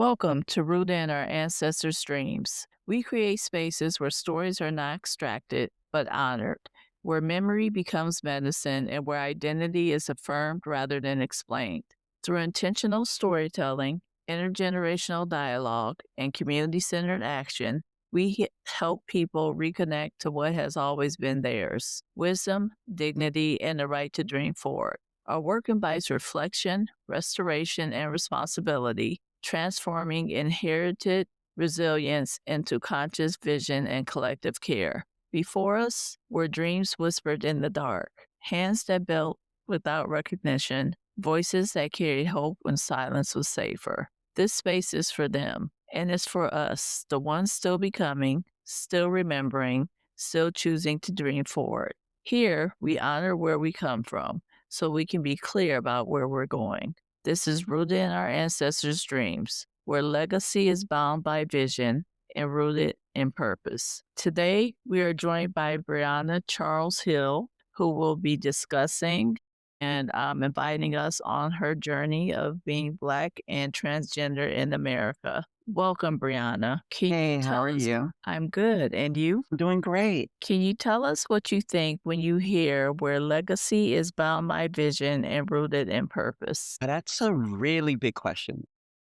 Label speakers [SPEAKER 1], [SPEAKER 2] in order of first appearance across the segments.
[SPEAKER 1] Welcome to Root in Our Ancestors' Dreams. We create spaces where stories are not extracted, but honored, where memory becomes medicine, and where identity is affirmed rather than explained. Through intentional storytelling, intergenerational dialogue, and community centered action, we help people reconnect to what has always been theirs: wisdom, dignity, and the right to dream forward. Our work invites reflection, restoration, and responsibility, transforming inherited resilience into conscious vision and collective care. Before us were dreams whispered in the dark, hands that built without recognition, voices that carried hope when silence was safer. This space is for them, and it's for us, the ones still becoming, still remembering, still choosing to dream forward. Here, we honor where we come from so we can be clear about where we're going. This is rooted in our ancestors' dreams, where legacy is bound by vision and rooted in purpose. Today, we are joined by Breanna Charles Hill, who will be discussing and inviting us on her journey of being Black and transgender in America. Welcome, Breanna.
[SPEAKER 2] Hey, how are you?
[SPEAKER 1] I'm good. And you?
[SPEAKER 2] I'm doing great.
[SPEAKER 1] Can you tell us what you think when you hear where legacy is bound by vision and rooted in purpose?
[SPEAKER 2] That's a really big question.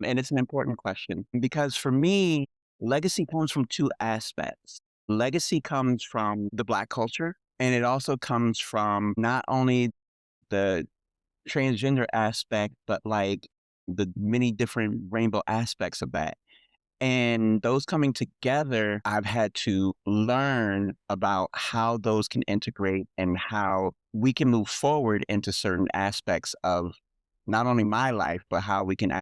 [SPEAKER 2] And it's an important question because for me, legacy comes from two aspects. Legacy comes from the Black culture, and it also comes from not only the transgender aspect, but like the many different rainbow aspects of that. And those coming together, I've had to learn about how those can integrate and how we can move forward into certain aspects of not only my life, but how we can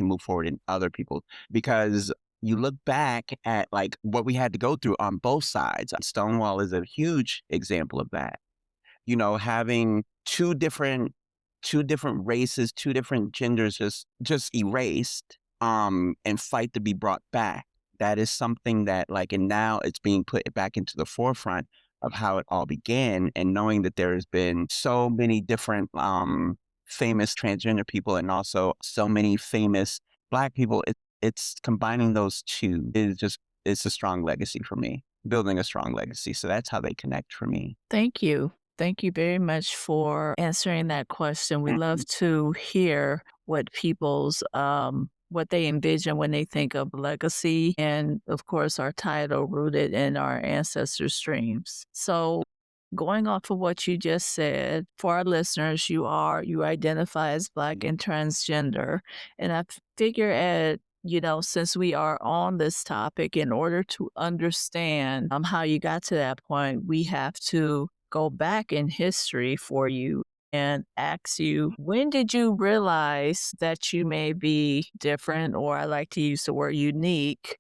[SPEAKER 2] move forward in other people. Because you look back at like what we had to go through on both sides. Stonewall is a huge example of that. Having two different races, two different genders just erased and fight to be brought back. That is something that and now it's being put back into the forefront of how it all began, and knowing that there has been so many different famous transgender people and also so many famous Black people. It's combining those two it's a strong legacy for me, building a strong legacy. So that's how they connect for me.
[SPEAKER 1] Thank you. Thank you very much for answering that question. We love
[SPEAKER 2] Mhm.
[SPEAKER 1] to hear what people's what they envision when they think of legacy, and of course our title rooted in our ancestors' dreams. So going off of what you just said, for our listeners, you identify as Black and transgender. And I figure since we are on this topic, in order to understand how you got to that point, we have to go back in history for you and ask you, when did you realize that you may be different, or I like to use the word unique,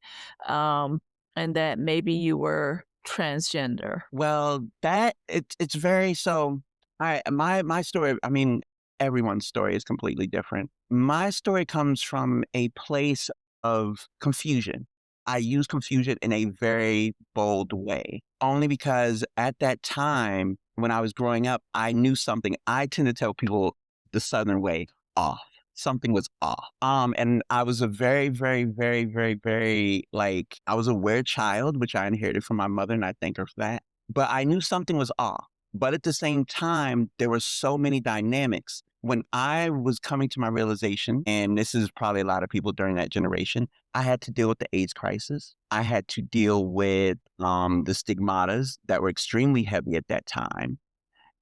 [SPEAKER 1] um, and that maybe you were transgender?
[SPEAKER 2] Well, it's very so. My story. I mean, everyone's story is completely different. My story comes from a place of confusion. I use confusion in a very bold way, only because at that time when I was growing up, I knew something. I tend to tell people the Southern way off. Something was off. And I was a very, very, very, very, very I was a weird child, which I inherited from my mother, and I thank her for that. But I knew something was off. But at the same time, there were so many dynamics. When I was coming to my realization, and this is probably a lot of people during that generation, I had to deal with the AIDS crisis. I had to deal with the stigmatas that were extremely heavy at that time.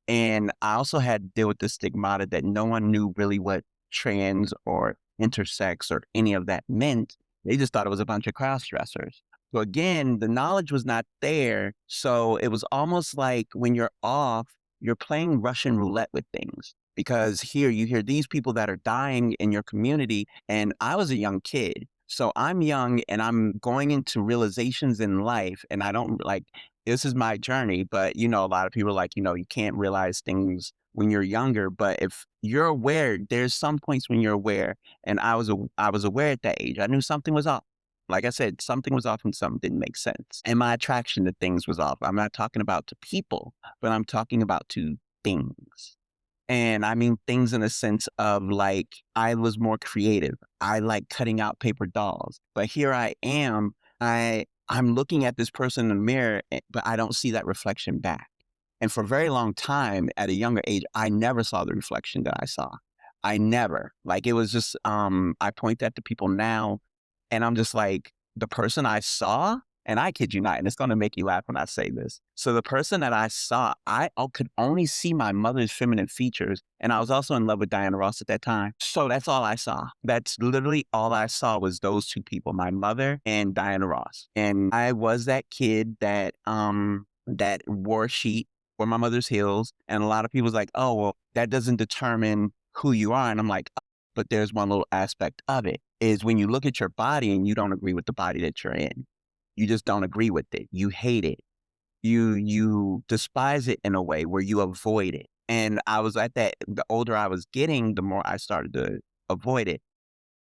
[SPEAKER 2] And I also had to deal with the stigmata that no one knew really what trans or intersex or any of that meant. They just thought it was a bunch of cross dressers. So again, the knowledge was not there. So it was almost like when you're off, you're playing Russian roulette with things. Because here you hear these people that are dying in your community. And I was a young kid. So I'm young and I'm going into realizations in life. And I don't this is my journey, but a lot of people are like, you can't realize things when you're younger, but if you're aware, there's some points when you're aware. And I was aware at that age. I knew something was off. Like I said, something was off and something didn't make sense. And my attraction to things was off. I'm not talking about to people, but I'm talking about to things. And I mean things in a sense of like, I was more creative. I like cutting out paper dolls. But here I am, I'm looking at this person in the mirror, but I don't see that reflection back. And for a very long time at a younger age, I never saw the reflection that I saw. I never. Like it was just I point that to people now and I'm just like, the person I saw, and I kid you not, and it's gonna make you laugh when I say this. So the person that I saw, could only see my mother's feminine features. And I was also in love with Diana Ross at that time. So that's all I saw. That's literally all I saw was those two people, my mother and Diana Ross. And I was that kid that wore a sheet for my mother's heels. And a lot of people was like, oh, well, that doesn't determine who you are. And I'm like, but there's one little aspect of it is when you look at your body and you don't agree with the body that you're in. You just don't agree with it. You hate it. You despise it in a way where you avoid it. And I was at that, the older I was getting, the more I started to avoid it.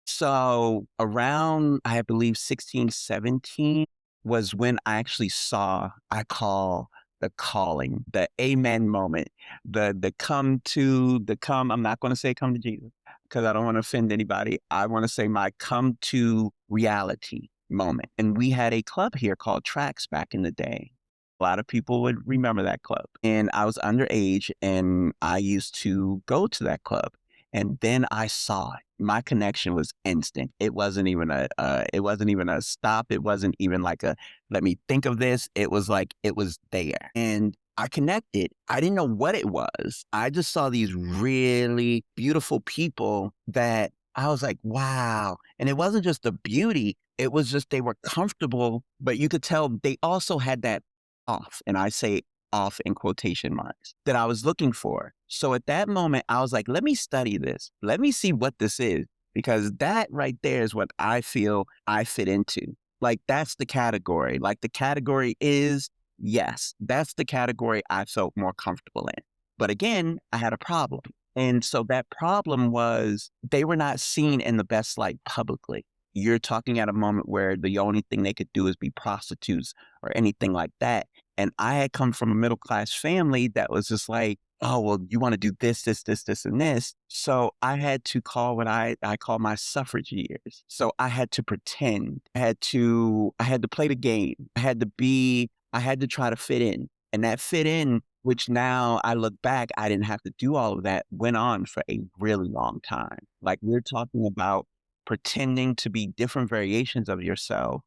[SPEAKER 2] So around, I believe 16, 17 was when I actually saw, I call the calling, the amen moment, I'm not going to say come to Jesus because I don't want to offend anybody. I want to say my come to reality moment. And we had a club here called Tracks back in the day. A lot of people would remember that club. And I was underage and I used to go to that club. And then I saw it. My connection was instant. It wasn't even a stop. It wasn't even like a, let me think of this. It was like, it was there. And I connected. I didn't know what it was. I just saw these really beautiful people that I was like, wow. And it wasn't just the beauty. It was just, they were comfortable, but you could tell they also had that off. And I say off in quotation marks that I was looking for. So at that moment, I was like, let me study this. Let me see what this is, because that right there is what I feel I fit into. Like that's the category. Like the category is, yes, that's the category I felt more comfortable in. But again, I had a problem. And so that problem was they were not seen in the best light publicly. You're talking at a moment where the only thing they could do is be prostitutes or anything like that. And I had come from a middle class family that was just like, oh, well, you want to do this, this, this, this, and this. So I had to call what I call my suffrage years. So I had to pretend. I had to play the game. I had to try to fit in. And that fit in, which now I look back, I didn't have to do all of that, went on for a really long time. Like we're talking about pretending to be different variations of yourself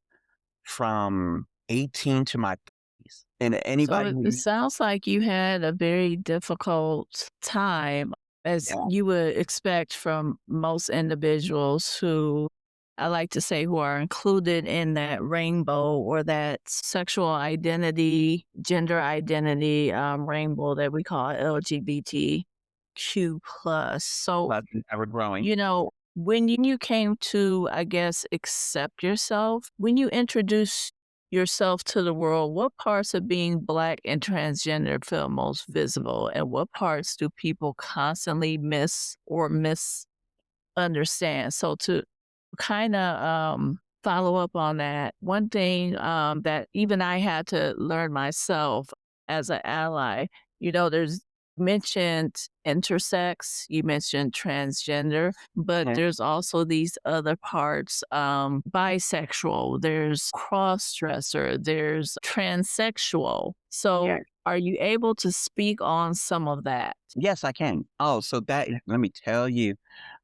[SPEAKER 2] from 18 to my 30s. And
[SPEAKER 1] So
[SPEAKER 2] anybody
[SPEAKER 1] it
[SPEAKER 2] who,
[SPEAKER 1] sounds like you had a very difficult time, as
[SPEAKER 2] yeah,
[SPEAKER 1] you would expect from most individuals who, I like to say, who are included in that rainbow or that sexual identity, gender identity rainbow that we call LGBTQ plus. So,
[SPEAKER 2] but ever growing.
[SPEAKER 1] when you came to, I guess, accept yourself, when you introduced yourself to the world, what parts of being Black and transgender feel most visible? And what parts do people constantly miss or misunderstand? So, to kind of follow up on that, one thing that even I had to learn myself as an ally, there's mentioned intersex, you mentioned transgender, but
[SPEAKER 2] Yeah.
[SPEAKER 1] there's also these other parts, bisexual, there's cross dresser, there's transsexual.
[SPEAKER 2] Yeah.
[SPEAKER 1] So, are you able to speak on some of that?
[SPEAKER 2] Yes, I can. Oh, so that, let me tell you,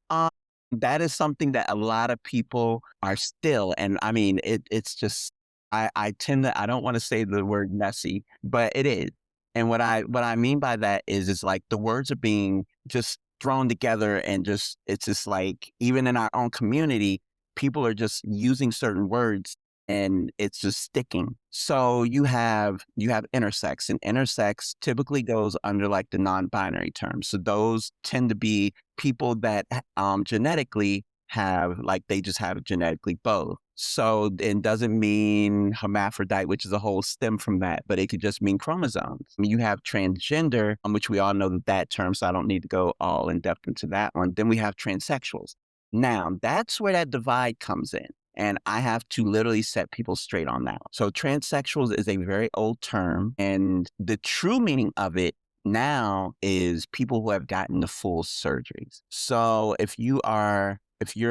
[SPEAKER 2] Um, that is something that a lot of people are still, and I mean, it's just, I tend to, I don't want to say the word messy, but it is. And what I mean by that is like the words are being just thrown together and just, it's just like, even in our own community, people are just using certain words and it's just sticking. So you have intersex, and intersex typically goes under like the non-binary term. So those tend to be people that genetically have, like they just have genetically both. So it doesn't mean hermaphrodite, which is a whole stem from that, but it could just mean chromosomes. I mean, you have transgender, which we all know that term, so I don't need to go all in depth into that one. Then we have transsexuals. Now, that's where that divide comes in. And I have to literally set people straight on that. So transsexuals is a very old term, and the true meaning of it now is people who have gotten the full surgeries. So if you're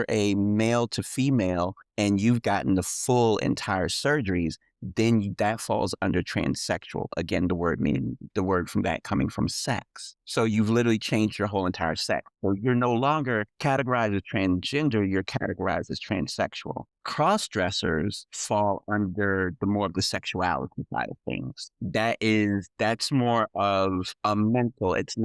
[SPEAKER 2] a male to female and you've gotten the full entire surgeries, then that falls under transsexual. Again, the word meaning the word from that coming from sex. So you've literally changed your whole entire sex. So you're no longer categorized as transgender, you're categorized as transsexual. Cross dressers fall under the more of the sexuality side of things. That's more of a mental. It's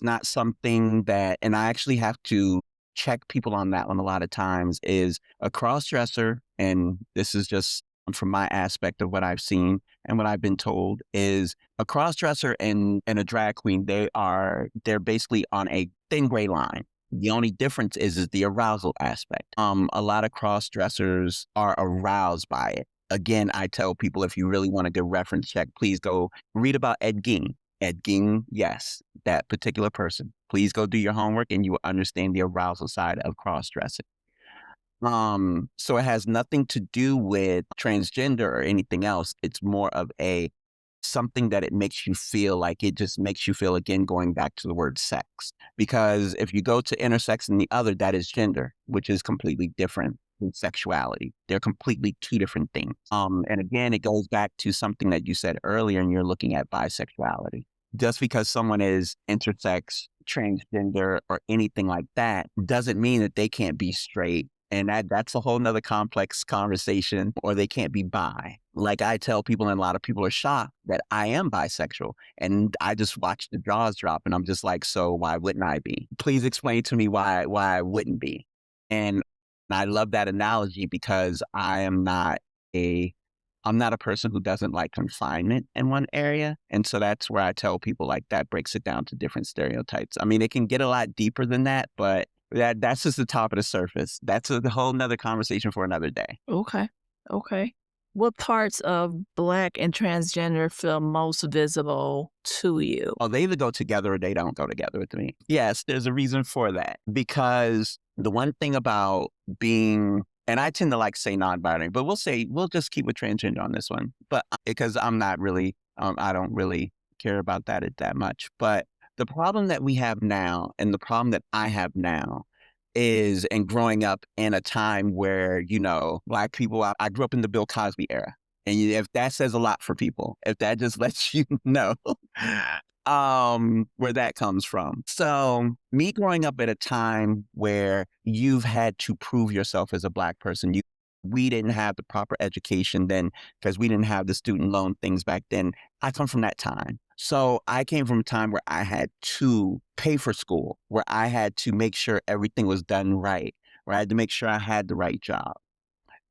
[SPEAKER 2] not something that, and I actually have to check people on that one a lot of times, is a cross dresser, and this is just from my aspect of what I've seen and what I've been told, is a cross dresser and a drag queen, they're basically on a thin gray line. The only difference is the arousal aspect. A lot of cross dressers are aroused by it. Again, I tell people, if you really want a good reference check, please go read about Ed Gein. Ed Gein, yes, that particular person. Please go do your homework and you will understand the arousal side of cross dressing. So it has nothing to do with transgender or anything else. It's more of a something that it makes you feel like, it just makes you feel, again, going back to the word sex. Because if you go to intersex and the other, that is gender, which is completely different than sexuality. They're completely two different things. And again, it goes back to something that you said earlier, and you're looking at bisexuality. Just because someone is intersex, transgender, or anything like that doesn't mean that they can't be straight, and that's a whole nother complex conversation, or they can't be bi. Like I tell people, and a lot of people are shocked that I am bisexual. And I just watch the jaws drop and I'm just like, so why wouldn't I be? Please explain to me why I wouldn't be. And I love that analogy because a I'm not a person who doesn't like confinement in one area. And so that's where I tell people, like, that breaks it down to different stereotypes. I mean, it can get a lot deeper than that, but that's just the top of the surface. That's a whole nother conversation for another day.
[SPEAKER 1] Okay. Okay. What parts of Black and transgender feel most visible to you?
[SPEAKER 2] Oh, they either go together or they don't go together with me. Yes, there's a reason for that. Because the one thing about being, and I tend to like say non-binary, but we'll just keep with transgender on this one. But because I'm not really, I don't really care about that much. But the problem that we have now, and the problem that I have now, is, and growing up in a time where, Black people, I grew up in the Bill Cosby era. And if that says a lot for people, if that just lets you know where that comes from. So me growing up at a time where you've had to prove yourself as a Black person, we didn't have the proper education then because we didn't have the student loan things back then. I come from that time. So I came from a time where I had to pay for school, where I had to make sure everything was done right, where I had to make sure I had the right job.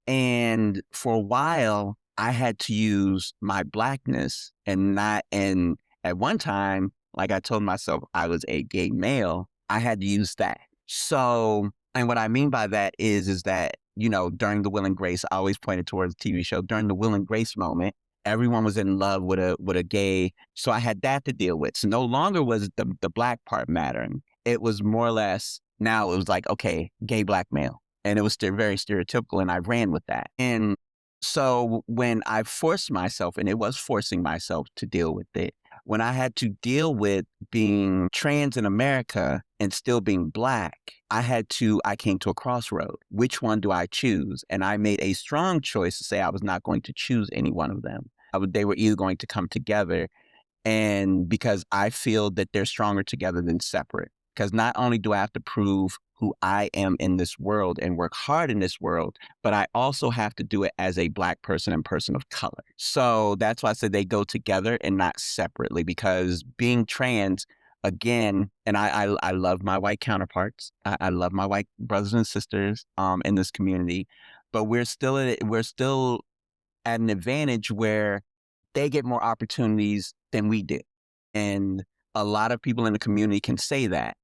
[SPEAKER 2] And for a while, I had to use my Blackness and at one time, like I told myself I was a gay male, I had to use that. So, and what I mean by that is that, during the Will and Grace, I always pointed towards the TV show, during the Will and Grace moment, everyone was in love with a gay. So I had that to deal with. So no longer was the Black part mattering. It was more or less, now it was like, okay, gay Black male. And it was still very stereotypical, and I ran with that. And so when I forced myself, and it was forcing myself to deal with it, when I had to deal with being trans in America and still being Black, I came to a crossroad. Which one do I choose? And I made a strong choice to say I was not going to choose any one of them. They were either going to come together, and because I feel that they're stronger together than separate. Because not only do I have to prove who I am in this world and work hard in this world, but I also have to do it as a Black person and person of color. So that's why I said they go together and not separately, because being trans, again, and I love my white counterparts. I love my white brothers and sisters in this community, but we're still at an advantage where they get more opportunities than we do. And a lot of people in the community can say that,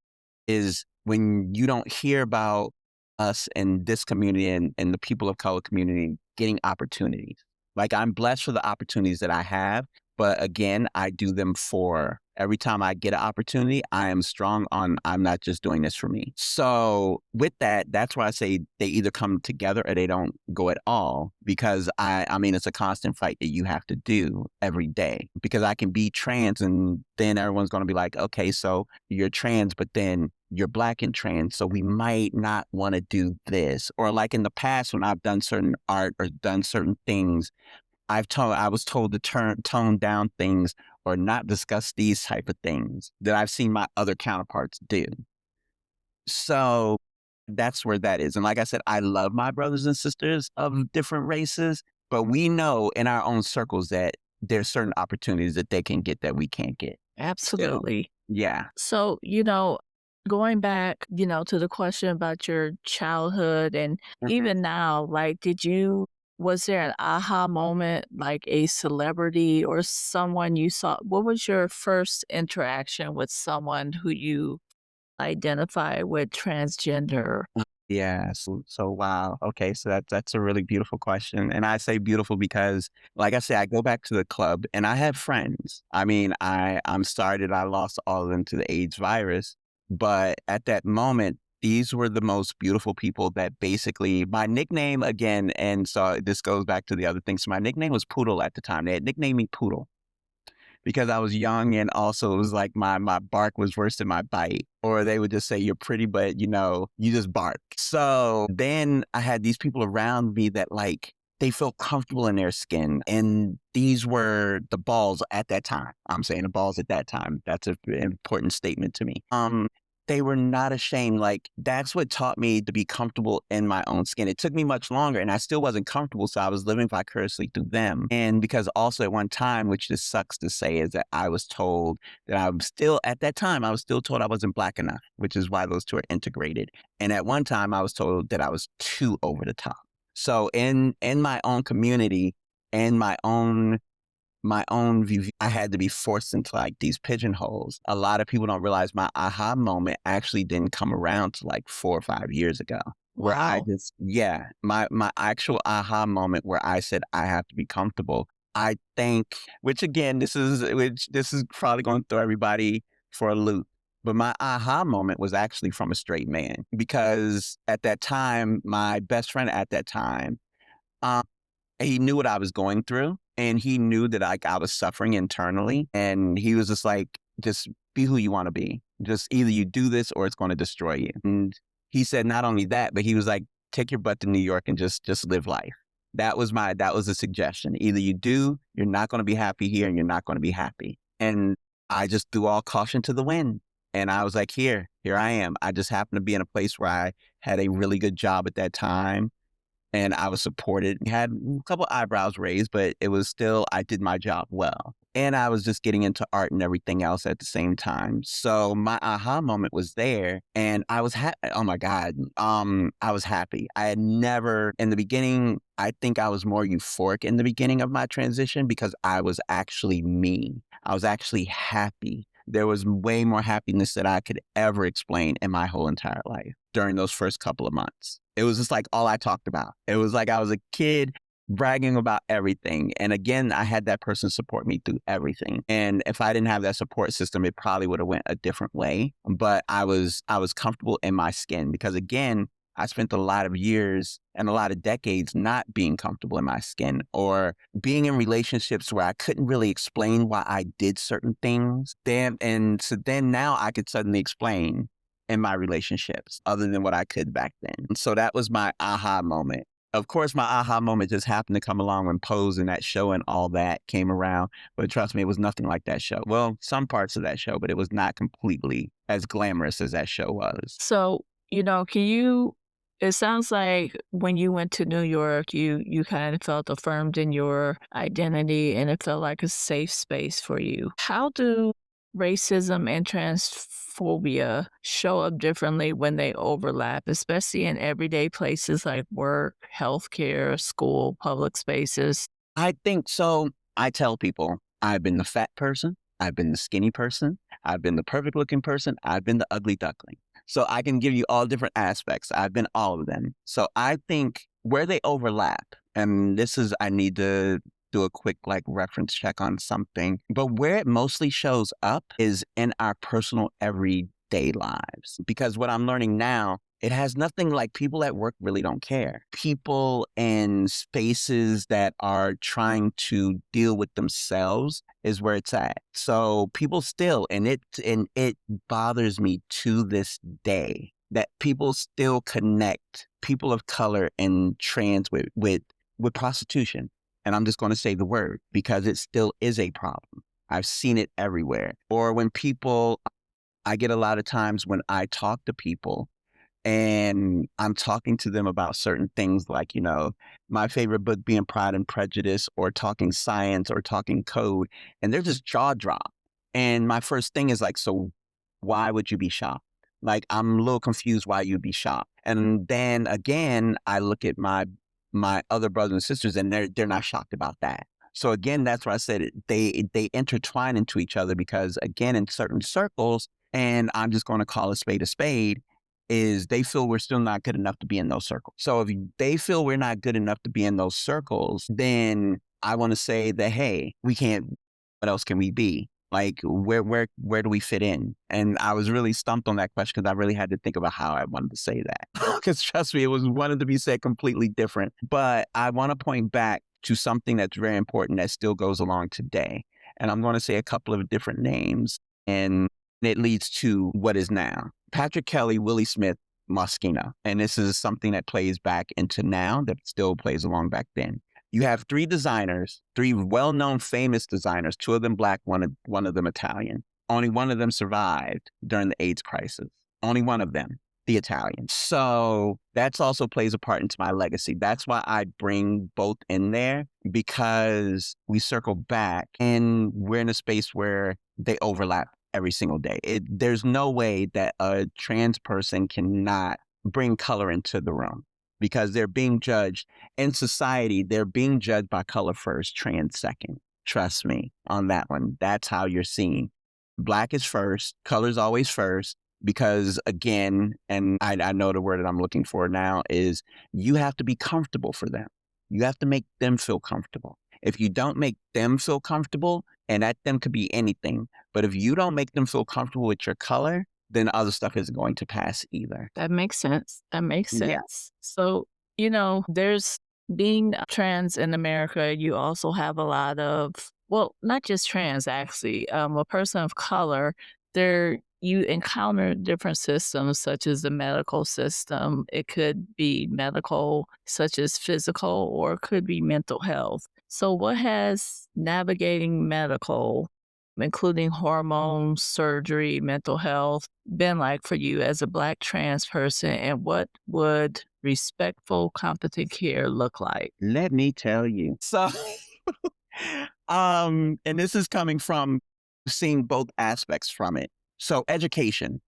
[SPEAKER 2] is when you don't hear about us in this community and the people of color community getting opportunities. Like, I'm blessed for the opportunities that I have, But again, I do them for every time I get an opportunity, I am strong on I'm not just doing this for me. So with that, that's why I say they either come together or they don't go at all. Because I mean, it's a constant fight that you have to do every day. Because I can be trans and then everyone's going to be like, okay, so you're trans, but then you're black and trans, so we might not want to do this. Or like in the past when I've done certain art or done certain things, I was told to tone down things or not discuss these type of things that I've seen my other counterparts do. So that's where that is. And like I said, I love my brothers and sisters of different races, but we know in our own circles that there's certain opportunities that they can get that we can't get still.
[SPEAKER 1] Absolutely.
[SPEAKER 2] Yeah.
[SPEAKER 1] So, going back, to the question about your childhood and
[SPEAKER 2] Mhm.
[SPEAKER 1] even now, like, was there an aha moment, like a celebrity or someone you saw? What was your first interaction with someone who you identify with transgender?
[SPEAKER 2] Yeah. So wow. Okay. So that's a really beautiful question. And I say beautiful because like I said, I go back to the club and I have friends. I mean, I'm sorry that I lost all of them to the AIDS virus. But at that moment, these were the most beautiful people that basically my nickname again, and so this goes back to the other thing. So my nickname was Poodle at the time. They had nicknamed me Poodle because I was young and also it was like my bark was worse than my bite. Or they would just say you're pretty, but you just bark. So then I had these people around me that like they felt comfortable in their skin. And these were the balls at that time. I'm saying the balls at that time. That's an important statement to me. They were not ashamed. Like that's what taught me to be comfortable in my own skin. It took me much longer and I still wasn't comfortable. So I was living vicariously through them. And because also at one time, which just sucks to say, is that I was told that I'm still, at that time, I was still told I wasn't black enough, which is why those two are integrated. And at one time I was told that I was too over the top. So in my own community and my own view, I had to be forced into like these pigeonholes. A lot of people don't realize my aha moment actually didn't come around to like 4 or 5 years ago, where I
[SPEAKER 1] Wow.
[SPEAKER 2] just, yeah, my actual aha moment where I said I have to be comfortable. I think, which this is probably going to throw everybody for a loop. But my aha moment was actually from a straight man because at that time, my best friend at that time, um, he knew what I was going through and he knew that like I was suffering internally. And he was just like, just be who you want to be. Just either you do this or it's going to destroy you. And he said not only that, but he was like, take your butt to New York and just live life. That was a suggestion. Either you do, you're not going to be happy here and you're not going to be happy. And I just threw all caution to the wind. And I was like, here I am. I just happened to be in a place where I had a really good job at that time and I was supported. Had a couple eyebrows raised, but it was still I did my job well. And I was just getting into art and everything else at the same time. So my aha moment was there, and I was happy. Oh my god, I was happy. I had never in the beginning. I think I was more euphoric in the beginning of my transition because I was actually me. I was actually happy. There was way more happiness that I could ever explain in my whole entire life during those first couple of months. It was just like all I talked about. It was like I was a kid bragging about everything. And again, I had that person support me through everything. And if I didn't have that support system, it probably would have went a different way. But I was comfortable in my skin because again, I spent a lot of years and a lot of decades not being comfortable in my skin or being in relationships where I couldn't really explain why I did certain things. And so then now I could suddenly explain in my relationships other than what I could back then. And so that was my aha moment. Of course, my aha moment just happened to come along when Pose and that show and all that came around. But trust me, it was nothing like that show. Well, some parts of that show, but it was not completely as glamorous as that show was.
[SPEAKER 1] So, can you it sounds like when you went to New York, you kind of felt affirmed in your identity and it felt like a safe space for you. How do racism and transphobia show up differently when they overlap, especially in everyday places like work, healthcare, school, public spaces?
[SPEAKER 2] I think so. I tell people I've been the fat person, I've been the skinny person, I've been the perfect looking person, I've been the ugly duckling. So I can give you all different aspects. I've been all of them. So I think where they overlap, and this is, I need to do a quick like reference check on something. But where it mostly shows up is in our personal everyday lives. Because what I'm learning now, it has nothing like people at work really don't care. People in spaces that are trying to deal with themselves is where it's at. So people still, and it bothers me to this day that people still connect people of color and trans with prostitution. And I'm just going to say the word because it still is a problem. I've seen it everywhere. Or when people, I get a lot of times when I talk to people and I'm talking to them about certain things like, my favorite book being Pride and Prejudice or talking science or talking code, and they're just jaw drop. And my first thing is like, so why would you be shocked? Like, I'm a little confused why you'd be shocked. And then again, I look at my other brothers and sisters and they're not shocked about that. So again, that's why I said they intertwine into each other because again, in certain circles, and I'm just going to call a spade, is they feel we're still not good enough to be in those circles. So if they feel we're not good enough to be in those circles, then I want to say that, hey, we can't, what else can we be? Like, where do we fit in? And I was really stumped on that question because I really had to think about how I wanted to say that. Because trust me, it was wanted to be said completely different. But I want to point back to something that's very important that still goes along today. And I'm going to say a couple of different names. And it leads to what is now. Patrick Kelly, Willie Smith, Moschino. And this is something that plays back into now that still plays along back then. You have three designers, three well-known famous designers, two of them black, one of them Italian. Only one of them survived during the AIDS crisis. Only one of them, the Italian. So that's also plays a part into my legacy. That's why I bring both in there because we circle back and we're in a space where they overlap every single day. There's no way that a trans person cannot bring color into the room because they're being judged in society. They're being judged by color first, trans second. Trust me on that one. That's how you're seen. Black is first, color's always first because again, and I know the word that I'm looking for now is you have to be comfortable for them. You have to make them feel comfortable. If you don't make them feel comfortable, and that them could be anything, but if you don't make them feel comfortable with your color, then other stuff isn't going to pass either.
[SPEAKER 1] That makes sense. That makes
[SPEAKER 2] Yeah.
[SPEAKER 1] sense. So, there's being trans in America, you also have a lot of, well, not just trans, actually, a person of color, you encounter different systems such as the medical system. It could be medical, such as physical, or it could be mental health. So, what has navigating medical, including hormones, surgery, mental health, been like for you as a Black trans person? And what would respectful, competent care look like?
[SPEAKER 2] Let me tell you. So, and this is coming from seeing both aspects from it. So, education.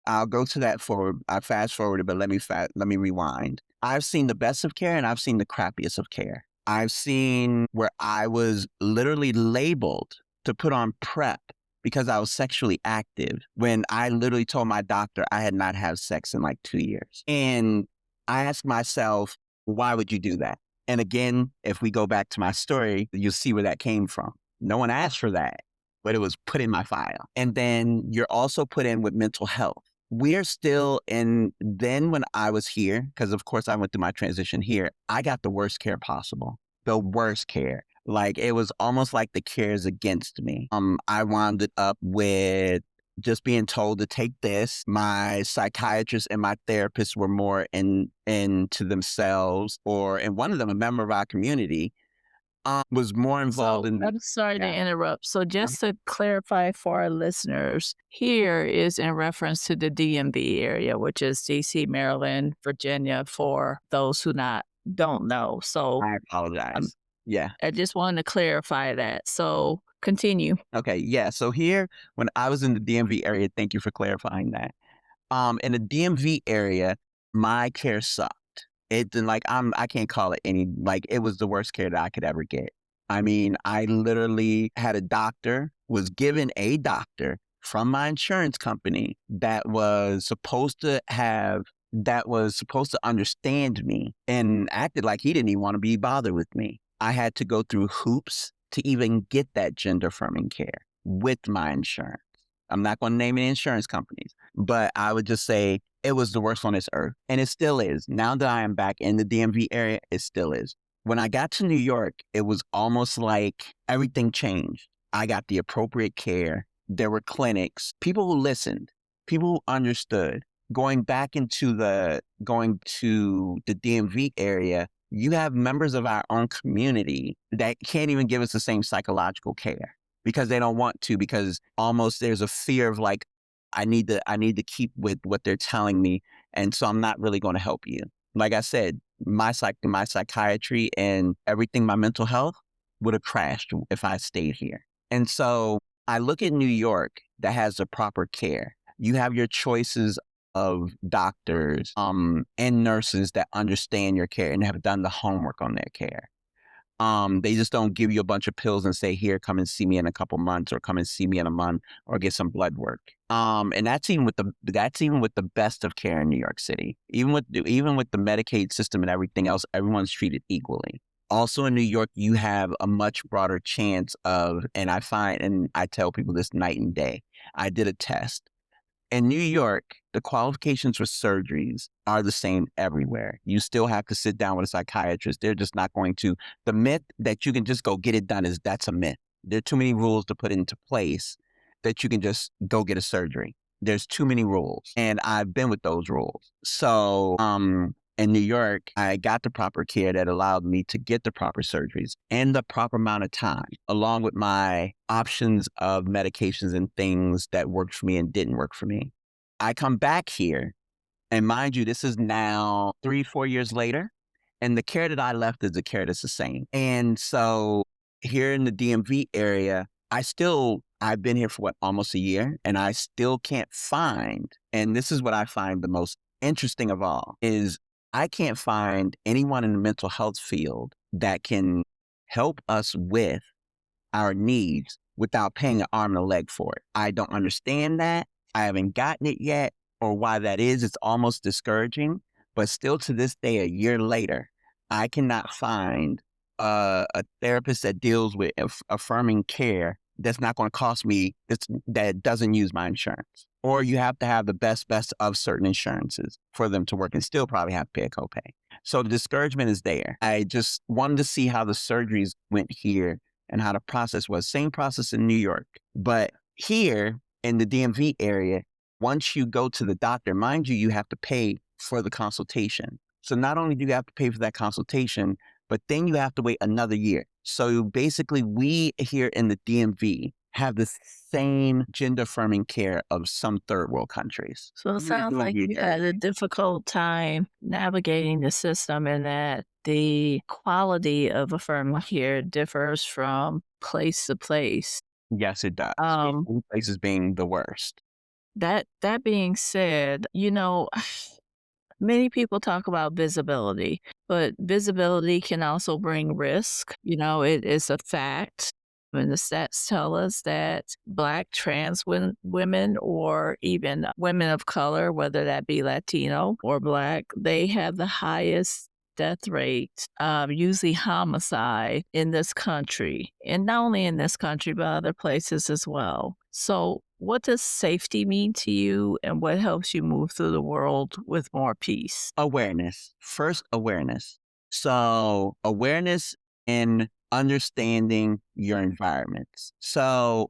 [SPEAKER 2] I'll go to that forward. I fast forwarded, but let me rewind. I've seen the best of care and I've seen the crappiest of care. I've seen where I was literally labeled to put on PrEP because I was sexually active when I literally told my doctor I had not had sex in like 2 years. And I asked myself, why would you do that? And again, if we go back to my story, you'll see where that came from. No one asked for that, but it was put in my file. And then you're also put in with mental health. We're still in, then when I was here, because of course I went through my transition here, I got the worst care possible, the worst care. Like it was almost like the care is against me. I wound up with just being told to take this. My psychiatrist and my therapist were more into themselves, and one of them, a member of our community, was more involved
[SPEAKER 1] So
[SPEAKER 2] in the,
[SPEAKER 1] I'm sorry to
[SPEAKER 2] yeah.
[SPEAKER 1] interrupt. So just to clarify for our listeners, here is in reference to the DMV area, which is DC, Maryland, Virginia, for those who not don't know. So
[SPEAKER 2] I
[SPEAKER 1] um,
[SPEAKER 2] apologize. Yeah.
[SPEAKER 1] I just wanted to clarify that. So continue.
[SPEAKER 2] Okay. Yeah. So here, when I was in the DMV area, thank you for clarifying that. In the DMV area, my care sucked. It didn't like I can't call it any like it was the worst care that I could ever get. I mean, I literally had a doctor, was given a doctor from my insurance company that was supposed to understand me and acted like he didn't even want to be bothered with me. I had to go through hoops to even get that gender affirming care with my insurance. I'm not going to name any insurance companies, but I would just say it was the worst on this earth. And it still is. Now that I am back in the DMV area, it still is. When I got to New York, it was almost like everything changed. I got the appropriate care. There were clinics, people who listened, people who understood. Going to the DMV area, you have members of our own community that can't even give us the same psychological care because they don't want to, because almost there's a fear of like, I need to keep with what they're telling me. And so I'm not really going to help you. Like I said, my psychiatry and everything, my mental health would have crashed if I stayed here. And so I look at New York that has the proper care. You have your choices of doctors and nurses that understand your care and have done the homework on their care. They just don't give you a bunch of pills and say, here, come and see me in a couple months, or come and see me in a month, or get some blood work. And that's even with the best of care in New York City. Even with the Medicaid system and everything else, everyone's treated equally. Also in New York, you have a much broader chance of, and I tell people this night and day. I did a test. In New York, the qualifications for surgeries are the same everywhere. You still have to sit down with a psychiatrist. They're just not going to. The myth that you can just go get it done that's a myth. There are too many rules to put into place that you can just go get a surgery. There's too many rules. And I've been with those rules. So, in New York, I got the proper care that allowed me to get the proper surgeries in the proper amount of time, along with my options of medications and things that worked for me and didn't work for me. I come back here, and mind you, this is now 3, 4 years later, and the care that I left is the care that's the same. And so here in the DMV area, I've been here for almost a year, and I still can't find, and this is what I find the most interesting of all, is I can't find anyone in the mental health field that can help us with our needs without paying an arm and a leg for it. I don't understand that. I haven't gotten it yet, or why that is. It's almost discouraging, but still to this day, a year later, I cannot find a therapist that deals with affirming care that's not going to cost me, that doesn't use my insurance. Or you have to have the best of certain insurances for them to work, and still probably have to pay a copay. So the discouragement is there. I just wanted to see how the surgeries went here and how the process was. Same process in New York. But here in the DMV area, once you go to the doctor, mind you, you have to pay for the consultation. So not only do you have to pay for that consultation, but then you have to wait another year. So basically, we here in the DMV have the same gender affirming care of some third world countries.
[SPEAKER 1] So it
[SPEAKER 2] We are
[SPEAKER 1] sounds
[SPEAKER 2] doing
[SPEAKER 1] like
[SPEAKER 2] here
[SPEAKER 1] you had a
[SPEAKER 2] everything.
[SPEAKER 1] difficult time navigating the system and that the quality of affirming care differs from place to place.
[SPEAKER 2] Yes, it does. With
[SPEAKER 1] Um,
[SPEAKER 2] some places being the worst.
[SPEAKER 1] that being said, many people talk about visibility, but visibility can also bring risk. It is a fact. And the stats tell us that Black trans women, or even women of color, whether that be Latino or Black, they have the highest death rate, usually homicide in this country. And not only in this country, but other places as well. So, what does safety mean to you, and what helps you move through the world with more peace?
[SPEAKER 2] Awareness. First, awareness. So, awareness in understanding your environments. So,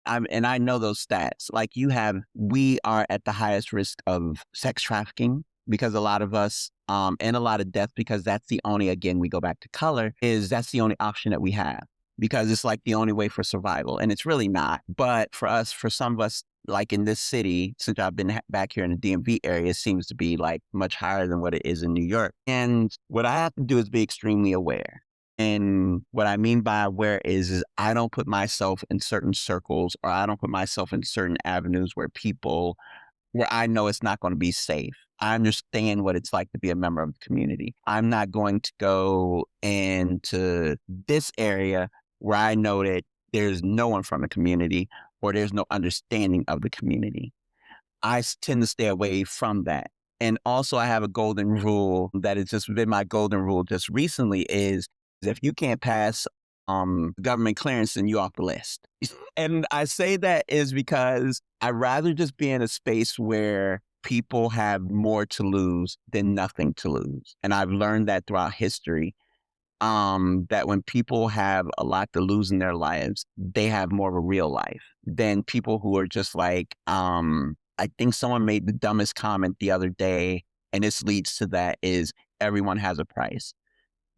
[SPEAKER 2] and I know those stats. Like we are at the highest risk of sex trafficking, because a lot of us, and a lot of death, because again, we go back to color, that's the only option that we have, because it's like the only way for survival. And it's really not. But for some of us, like in this city, since I've been back here in the DMV area, it seems to be like much higher than what it is in New York. And what I have to do is be extremely aware. And what I mean by aware is I don't put myself in certain circles, or I don't put myself in certain avenues where I know it's not going to be safe. I understand what it's like to be a member of the community. I'm not going to go into this area where I know that there's no one from the community, or there's no understanding of the community. Tend to stay away from that. And also, I have a golden rule that has just been my golden rule just recently, is If you can't pass government clearance, then you off the list. And I say that is because I'd rather just be in a space where people have more to lose than nothing to lose. And I've learned that throughout history, that when people have a lot to lose in their lives, they have more of a real life than people who are just like, I think someone made the dumbest comment the other day, and this leads to that is everyone has a price.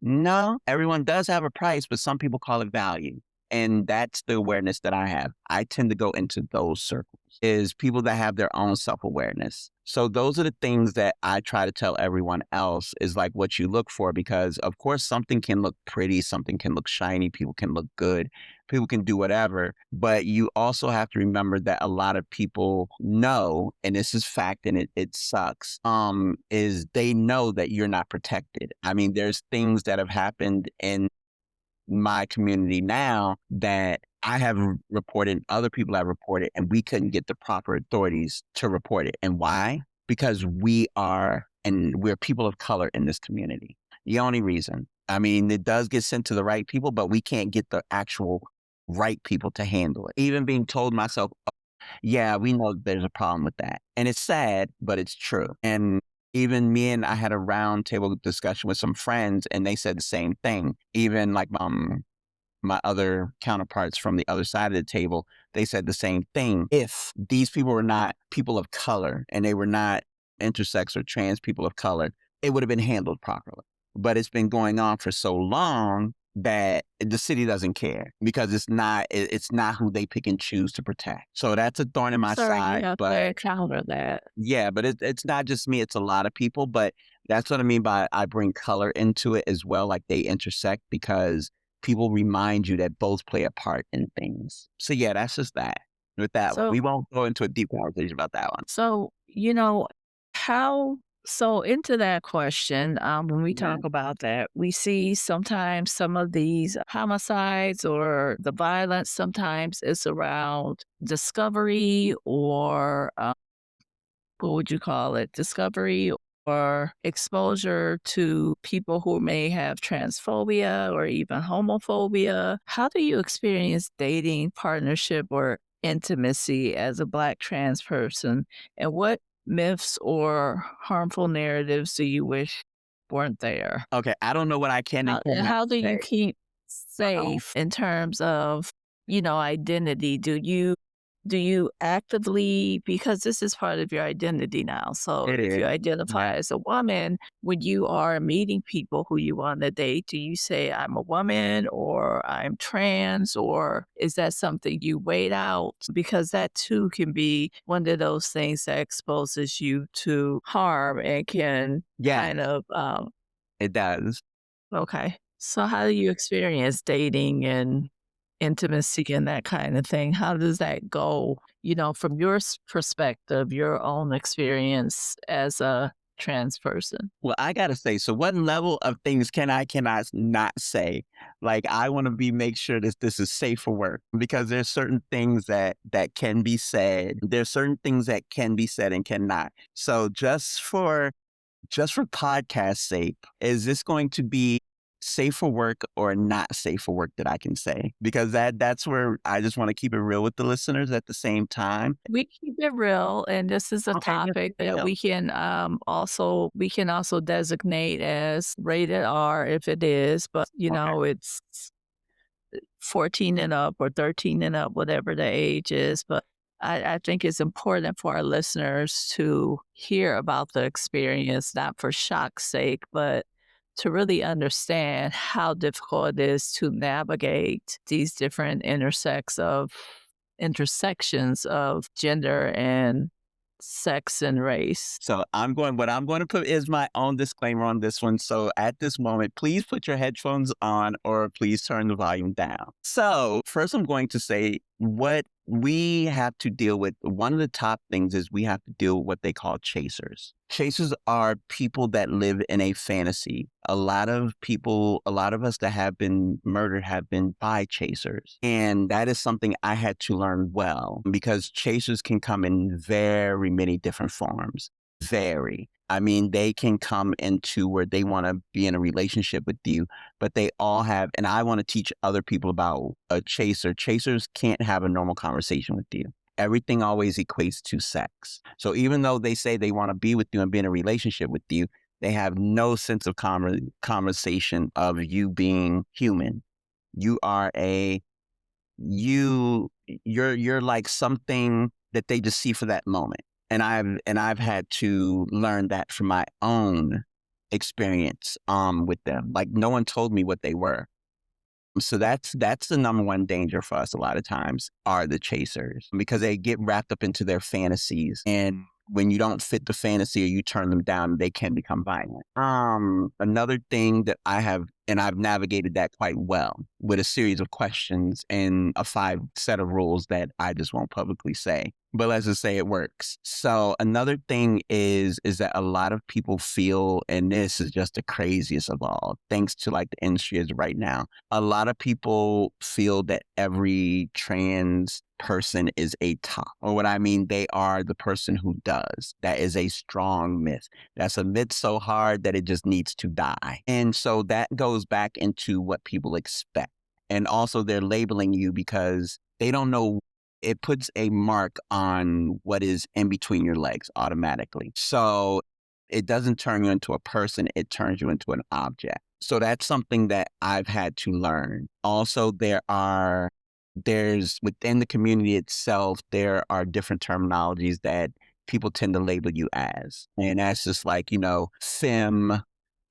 [SPEAKER 2] No, everyone does have a price, but some people call it value. And that's the awareness that I have. I tend to go into those circles, is people that have their own self-awareness. So those are the things that I try to tell everyone else is like what you look for, because of course something can look pretty, something can look shiny, people can look good, people can do whatever. But you also have to remember that a lot of people know, and this is fact and it sucks, is they know that you're not protected. I mean, there's things that have happened in my community now that I have reported, other people have reported, and we couldn't get the proper authorities to report it. And why? Because we're people of color in this community. The only reason. I mean, it does get sent to the right people, but we can't get the actual right people to handle it. Even being told myself, yeah, we know there's a problem with that. And it's sad, but it's true. And even me and I had a round table discussion with some friends, and they said the same thing. Even like my other counterparts from the other side of the table, they said the same thing. If these people were not people of color and they were not intersex or trans people of color, it would have been handled properly. But it's been going on for so long that the city doesn't care because it's not who they pick and choose to protect. So that's a thorn in
[SPEAKER 1] I'm
[SPEAKER 2] my
[SPEAKER 1] sorry you
[SPEAKER 2] side.
[SPEAKER 1] have to
[SPEAKER 2] But
[SPEAKER 1] encounter that.
[SPEAKER 2] yeah, but it's not just me, it's a lot of people. But that's what I mean by I bring color into it as well. Like they intersect because people remind you that both play a part in things. So yeah, that's just that with that one.
[SPEAKER 1] So
[SPEAKER 2] We won't go into a deep conversation about that one.
[SPEAKER 1] So, how into that question, when we
[SPEAKER 2] Yeah.
[SPEAKER 1] talk about that, we see sometimes some of these homicides or the violence, sometimes it's around discovery or what would you call it? Discovery or exposure to people who may have transphobia or even homophobia. How do you experience dating, partnership, or intimacy as a Black trans person? And what myths or harmful narratives do you wish weren't there?
[SPEAKER 2] Okay, I don't know what I can and
[SPEAKER 1] And
[SPEAKER 2] cannot
[SPEAKER 1] how do you
[SPEAKER 2] say.
[SPEAKER 1] keep
[SPEAKER 2] Uh-oh.
[SPEAKER 1] safe in terms of, identity? Do you actively, because this is part of your identity now. So
[SPEAKER 2] It
[SPEAKER 1] if you
[SPEAKER 2] is.
[SPEAKER 1] identify
[SPEAKER 2] Yeah.
[SPEAKER 1] as a woman, when you are meeting people who you want to date, do you say I'm a woman or I'm trans, or is that something you wait out? Because that too can be one of those things that exposes you to harm and can
[SPEAKER 2] Yeah,
[SPEAKER 1] kind of
[SPEAKER 2] it does.
[SPEAKER 1] okay. So how do you experience dating and intimacy and that kind of thing? How does that go, from your perspective, your own experience as a trans person?
[SPEAKER 2] Well, I gotta say, so what level of things cannot not say? Like, I want to make sure that this is safe for work because there's certain things that can be said. There's certain things that can be said and cannot. So just for podcast sake, is this going to be safe for work or not safe for work that I can say? Because that's where I just want to keep it real with the listeners at the same time.
[SPEAKER 1] We keep it real, and this is a
[SPEAKER 2] Okay, let's
[SPEAKER 1] topic
[SPEAKER 2] keep it
[SPEAKER 1] that
[SPEAKER 2] real.
[SPEAKER 1] we can also designate as rated R if it is, but
[SPEAKER 2] Okay.
[SPEAKER 1] it's 14 and up or 13 and up, whatever the age is. But I think it's important for our listeners to hear about the experience, not for shock's sake, but to really understand how difficult it is to navigate these different intersections of gender and sex and race.
[SPEAKER 2] So what I'm going to put is my own disclaimer on this one. So at this moment, please put your headphones on or please turn the volume down. So first, I'm going to say what we have to deal with. One of the top things is we have to deal with what they call chasers. Chasers are people that live in a fantasy. A lot of us that have been murdered have been by chasers. And that is something I had to learn well because chasers can come in very many different forms. Vary. I mean, they can come into where they want to be in a relationship with you, but they all have, and I want to teach other people about a chaser. Chasers can't have a normal conversation with you. Everything always equates to sex. So even though they say they want to be with you and be in a relationship with you, they have no sense of conversation of you being human. You are a you're like something that they just see for that moment. And I've had to learn that from my own experience with them. Like no one told me what they were. So that's the number one danger for us a lot of times are the chasers because they get wrapped up into their fantasies. And when you don't fit the fantasy or you turn them down, they can become violent. Another thing that I have, and I've navigated that quite well with a series of questions and a 5 set of rules that I just won't publicly say. But let's just say it works. So another thing is that a lot of people feel, and this is just the craziest of all, thanks to like the industry is right now, a lot of people feel that every trans person is a top, or what I mean, they are the person who does. That is a strong myth. That's a myth so hard that it just needs to die. And so that goes back into what people expect. And also they're labeling you because they don't know. It puts a mark on what is in between your legs automatically. So it doesn't turn you into a person, it turns you into an object. So that's something that I've had to learn. Also, there's within the community itself, there are different terminologies that people tend to label you as. And that's just like, femme,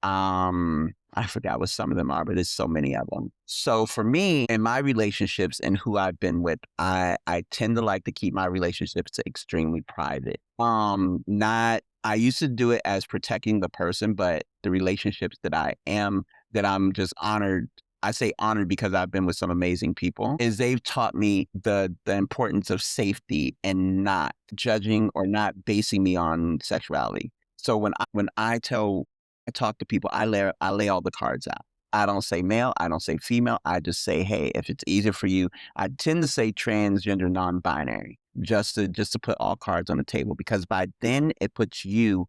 [SPEAKER 2] I forgot what some of them are, but there's so many of them. So for me, in my relationships and who I've been with, I tend to like to keep my relationships extremely private. Not I used to do it as protecting the person, but the relationships that I'm just honored. I say honored because I've been with some amazing people, is they've taught me the importance of safety and not judging or not basing me on sexuality. So I talk to people, I lay all the cards out. I don't say male, I don't say female. I just say, hey, if it's easier for you, I tend to say transgender, non-binary, just to put all cards on the table because by then it lets you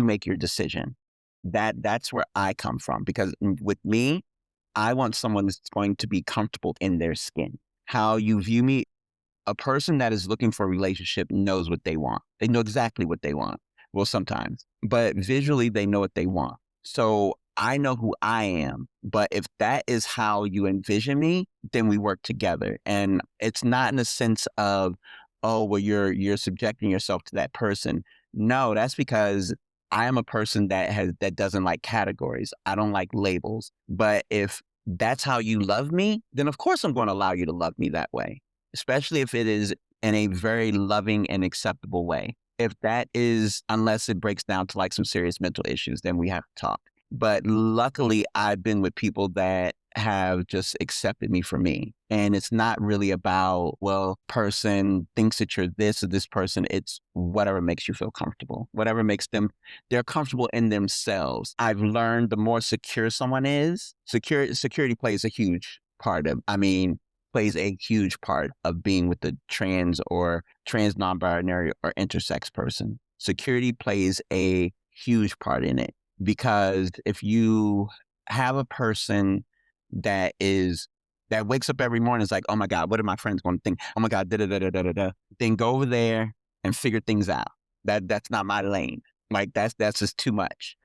[SPEAKER 2] make your decision. That's where I come from because with me, I want someone that's going to be comfortable in their skin. How you view me, a person that is looking for a relationship knows what they want. They know exactly what they want. Well, sometimes, but visually they know what they want. So I know who I am, but if that is how you envision me, then we work together. And it's not in the sense of, oh, well, you're subjecting yourself to that person. No, that's because I am a person that doesn't like categories. I don't like labels. But if that's how you love me, then of course I'm going to allow you to love me that way, especially if it is in a very loving and acceptable way. If that is, unless it breaks down to like some serious mental issues, then we have to talk. But luckily, I've been with people that have just accepted me for me. And it's not really about, well, person thinks that you're this or this person. It's whatever makes you feel comfortable, whatever makes they're comfortable in themselves. I've learned the more secure someone is, security plays a huge part of, I mean, plays a huge part of being with the trans non-binary or intersex person. Security plays a huge part in it because if you have a person that wakes up every morning is like, oh my God, what are my friends going to think? Oh my God, da da da da da da da. Then go over there and figure things out. That's not my lane. Like that's just too much.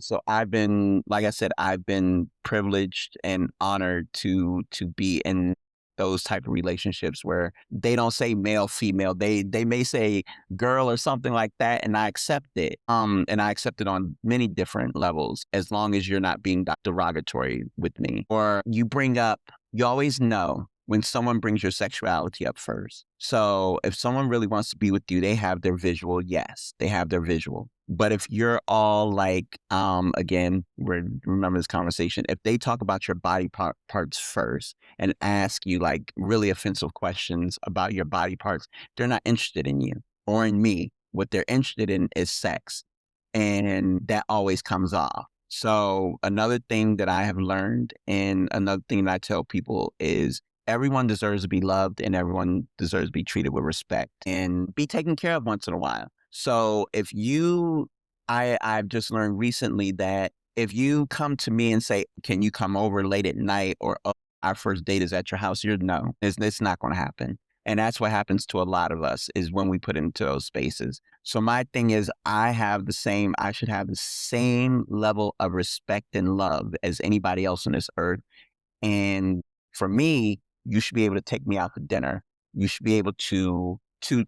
[SPEAKER 2] So like I said, I've been privileged and honored to be in those type of relationships where they don't say male, female. They may say girl or something like that, and I accept it. And I accept it on many different levels, as long as you're not being derogatory with me. Or you always know when someone brings your sexuality up first. So if someone really wants to be with you, they have their visual. Yes, they have their visual. But if you're all like, again, remember this conversation, if they talk about your body parts first and ask you like really offensive questions about your body parts, they're not interested in you or in me. What they're interested in is sex. And that always comes off. So another thing that I have learned and another thing that I tell people is everyone deserves to be loved and everyone deserves to be treated with respect and be taken care of once in a while. So if you, I've just learned recently that if you come to me and say, "Can you come over late at night?" or "Oh, our first date is at your house," you're no, it's not going to happen. And that's what happens to a lot of us is when we put into those spaces. So my thing is, I should have the same level of respect and love as anybody else on this earth. And for me, you should be able to take me out to dinner. You should be able to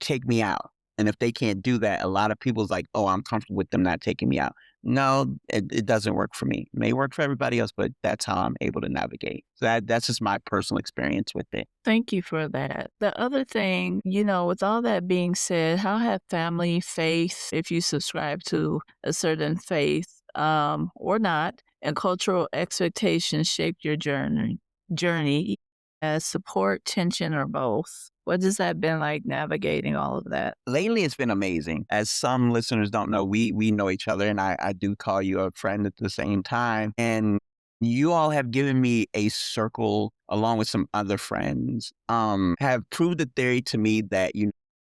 [SPEAKER 2] take me out. And if they can't do that, a lot of people's like, "Oh, I'm comfortable with them not taking me out." No, it doesn't work for me. It may work for everybody else, but that's how I'm able to navigate. So that's just my personal experience with it.
[SPEAKER 1] Thank you for that. The other thing, with all that being said, how have family, faith, if you subscribe to a certain faith, or not, and cultural expectations shaped your journey as support, tension, or both? What has that been like navigating all of that?
[SPEAKER 2] Lately, it's been amazing. As some listeners don't know, we know each other, and I do call you a friend at the same time. And you all have given me a circle, along with some other friends, have proved the theory to me that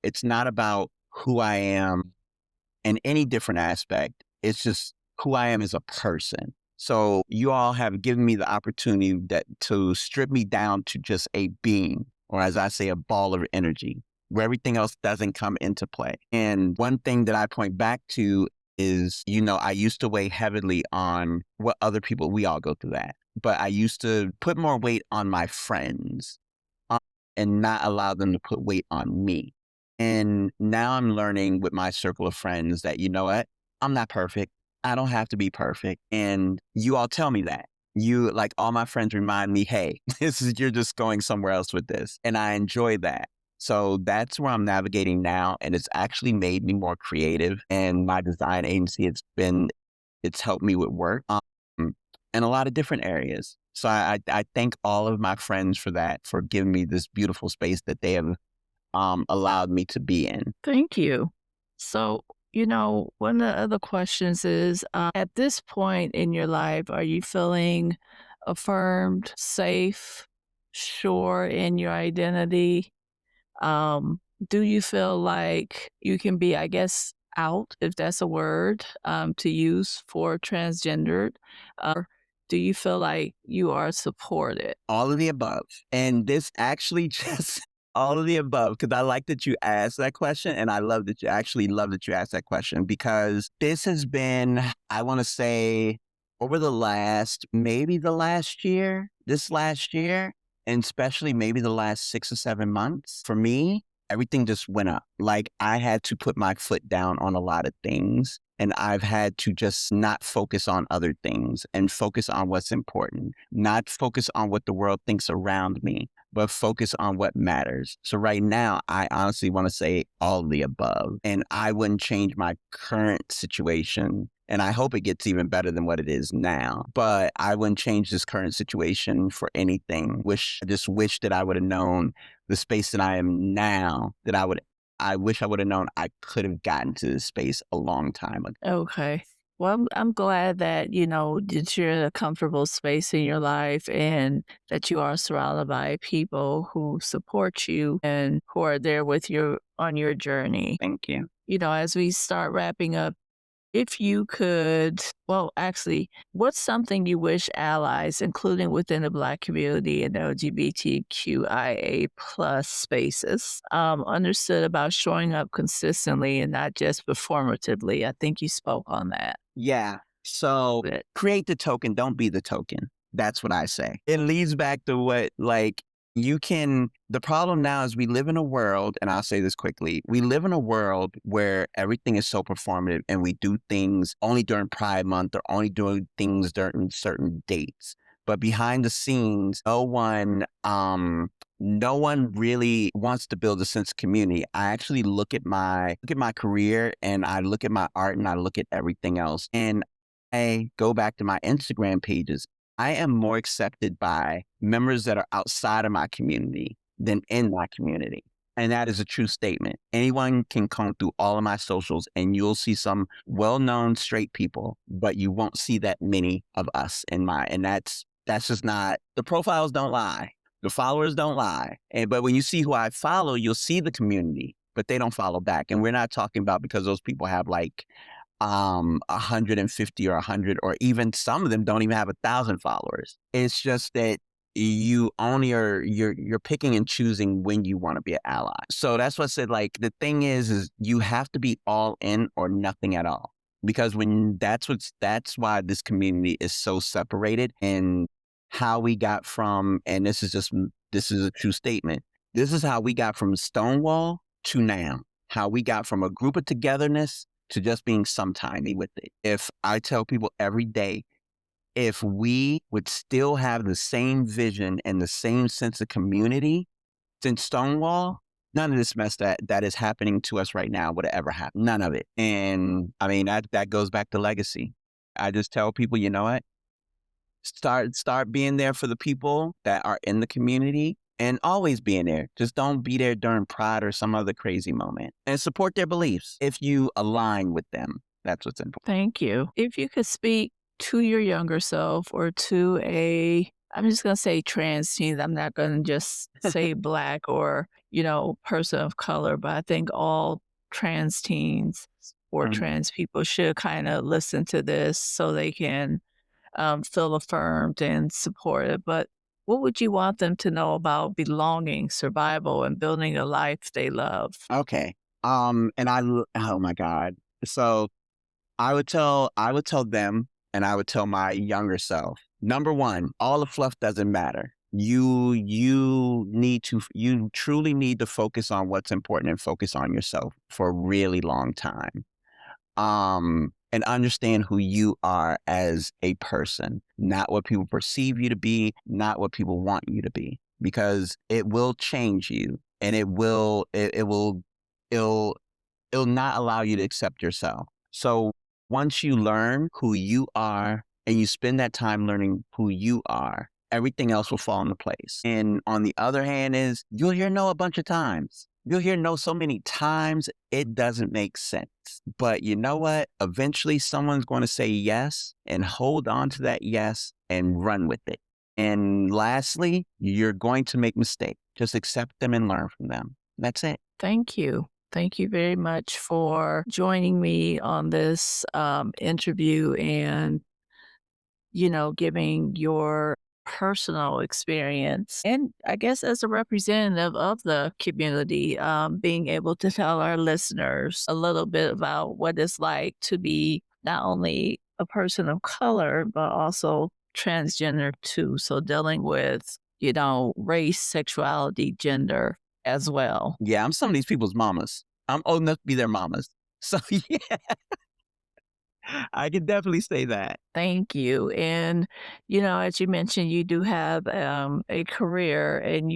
[SPEAKER 2] it's not about who I am in any different aspect. It's just who I am as a person. So you all have given me the opportunity to strip me down to just a being, or as I say, a ball of energy, where everything else doesn't come into play. And one thing that I point back to is, I used to weigh heavily on what other people, we all go through that, but I used to put more weight on my friends, um, and not allow them to put weight on me. And now I'm learning with my circle of friends that, you know what? I'm not perfect. I don't have to be perfect. And you all tell me that. Like all my friends remind me, "Hey, you're just going somewhere else with this." And I enjoy that. So that's where I'm navigating now. And it's actually made me more creative. And my design agency, it's helped me with work, in a lot of different areas. So I thank all of my friends for that, for giving me this beautiful space that they have allowed me to be in.
[SPEAKER 1] Thank you. So, one of the other questions is at this point in your life, are you feeling affirmed, safe, sure in your identity? Do you feel like you can be, I guess, out, if that's a word to use for transgendered? Do you feel like you are supported?
[SPEAKER 2] All of the above. And this actually just all of the above, because I like that you asked that question. And I love that you asked that question, because this has been, I want to say, over maybe the last year, this last year, and especially maybe the last 6 or 7 months, for me, everything just went up. Like I had to put my foot down on a lot of things. And I've had to just not focus on other things and focus on what's important, not focus on what the world thinks around me, but focus on what matters. So right now, I honestly want to say all of the above. And I wouldn't change my current situation. And I hope it gets even better than what it is now. But I wouldn't change this current situation for anything. I just wish that I would have known the space that I am now, I wish I would have known I could have gotten to this space a long time ago.
[SPEAKER 1] Okay. Well, I'm glad that, that you're in a comfortable space in your life and that you are surrounded by people who support you and who are there with you on your journey.
[SPEAKER 2] Thank you.
[SPEAKER 1] As we start wrapping up, if you could, well, actually, what's something you wish allies, including within the Black community and LGBTQIA plus spaces, understood about showing up consistently and not just performatively? I think you spoke on that.
[SPEAKER 2] Yeah. So
[SPEAKER 1] But
[SPEAKER 2] create the token, don't be the token. That's what I say. It leads back to what, like, the problem now is we live in a world, and I'll say this quickly, we live in a world where everything is so performative and we do things only during Pride Month or only doing things during certain dates. But behind the scenes, no one really wants to build a sense of community. I actually look at my career, and I look at my art, and I look at everything else. And I go back to my Instagram pages. I am more accepted by members that are outside of my community than in my community. And that is a true statement. Anyone can come through all of my socials and you'll see some well-known straight people, but you won't see that many of us and that's just not, the profiles don't lie. The followers don't lie. But when you see who I follow, you'll see the community. but they don't follow back. And we're not talking about because those people have like 150 or 100, or even some of them don't even have 1,000 followers. It's just that you only are you're picking and choosing when you want to be an ally. So that's what I said. Like the thing is you have to be all in or nothing at all. Because when that's why this community is so separated, and how we got from, and this is a true statement. This is how we got from Stonewall to now. How we got from a group of togetherness to just being sometimey with it. If I tell people every day, if we would still have the same vision and the same sense of community since Stonewall, none of this mess that is happening to us right now would have ever happened. None of it. And I mean, that goes back to legacy. I just tell people, you know what? Start being there for the people that are in the community, and always being there. Just don't be there during Pride or some other crazy moment, and support their beliefs if you align with them. That's what's important.
[SPEAKER 1] Thank you. If you could speak to your younger self or to I'm just going to say trans teen. I'm not going to just say black or, person of color, but I think all trans teens or
[SPEAKER 2] Mhm.
[SPEAKER 1] trans people should kind of listen to this so they can feel affirmed and supported. But what would you want them to know about belonging, survival, and building a life they love?
[SPEAKER 2] Okay. Oh my God. So I would tell them, and I would tell my younger self. Number one, all the fluff doesn't matter. You truly need to focus on what's important and focus on yourself for a really long time. And understand who you are as a person, not what people perceive you to be, not what people want you to be, because it will change you, and it'll it'll not allow you to accept yourself. So once you learn who you are and you spend that time learning who you are, everything else will fall into place. And on the other hand is you'll hear no a bunch of times. You'll hear no so many times it doesn't make sense. But you know what? Eventually someone's going to say yes, and hold on to that yes and run with it. And lastly, you're going to make mistakes. Just accept them and learn from them. That's it.
[SPEAKER 1] Thank you. Thank you very much for joining me on this interview and, giving your personal experience. And I guess as a representative of the community, being able to tell our listeners a little bit about what it's like to be not only a person of color, but also transgender too. So dealing with, race, sexuality, gender as well.
[SPEAKER 2] Yeah, I'm some of these people's mamas. I'm old enough to be their mamas. So yeah, I can definitely say that.
[SPEAKER 1] Thank you. And, as you mentioned, you do have a career and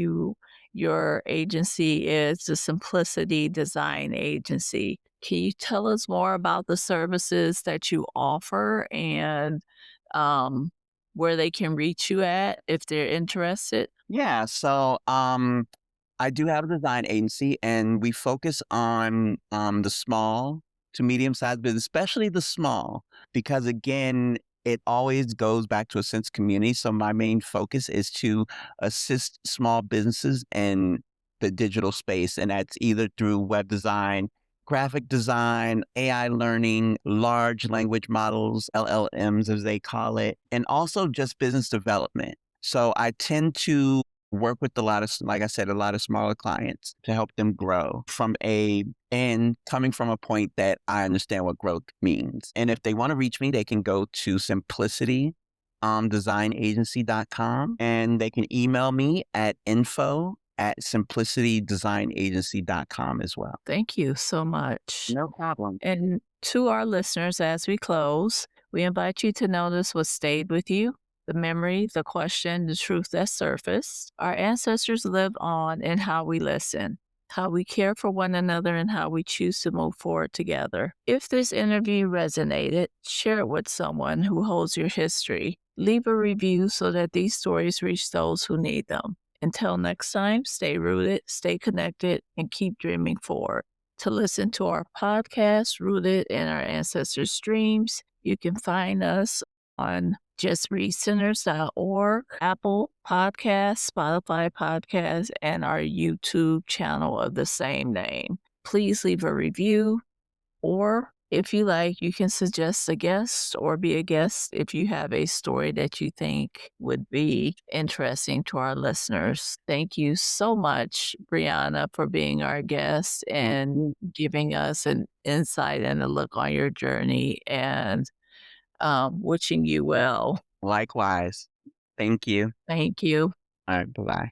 [SPEAKER 1] your agency is the Simplicity Design Agency. Can you tell us more about the services that you offer and um, where they can reach you at if they're interested?
[SPEAKER 2] Yeah, so I do have a design agency, and we focus on the small to medium sized business, especially the small, because again, it always goes back to a sense of community. So my main focus is to assist small businesses in the digital space, and that's either through web design, graphic design, AI learning, large language models, LLMs as they call it, and also just business development. So I tend to work with a lot of, like I said, a lot of smaller clients to help them grow and coming from a point that I understand what growth means. And if they want to reach me, they can go to simplicity designagency.com, and they can email me at info@simplicitydesignagency.com as well.
[SPEAKER 1] Thank you so much.
[SPEAKER 2] No problem.
[SPEAKER 1] And to our listeners, as we close, we invite you to notice what stayed with you, the memory, the question, the truth that surfaced. Our ancestors lived on in how we listen, how we care for one another, and how we choose to move forward together. If this interview resonated, share it with someone who holds your history. Leave a review so that these stories reach those who need them. Until next time, stay rooted, stay connected, and keep dreaming forward. To listen to our podcast, Rooted in Our Ancestors' Dreams, you can find us on justreadcenters.org, Apple Podcasts, Spotify Podcasts, and our YouTube channel of the same name. Please leave a review, or if you like, you can suggest a guest or be a guest if you have a story that you think would be interesting to our listeners. Thank you so much, Brianna, for being our guest and giving us an insight and a look on your journey, and wishing you well.
[SPEAKER 2] Likewise. Thank you.
[SPEAKER 1] Thank you.
[SPEAKER 2] All right. Bye bye.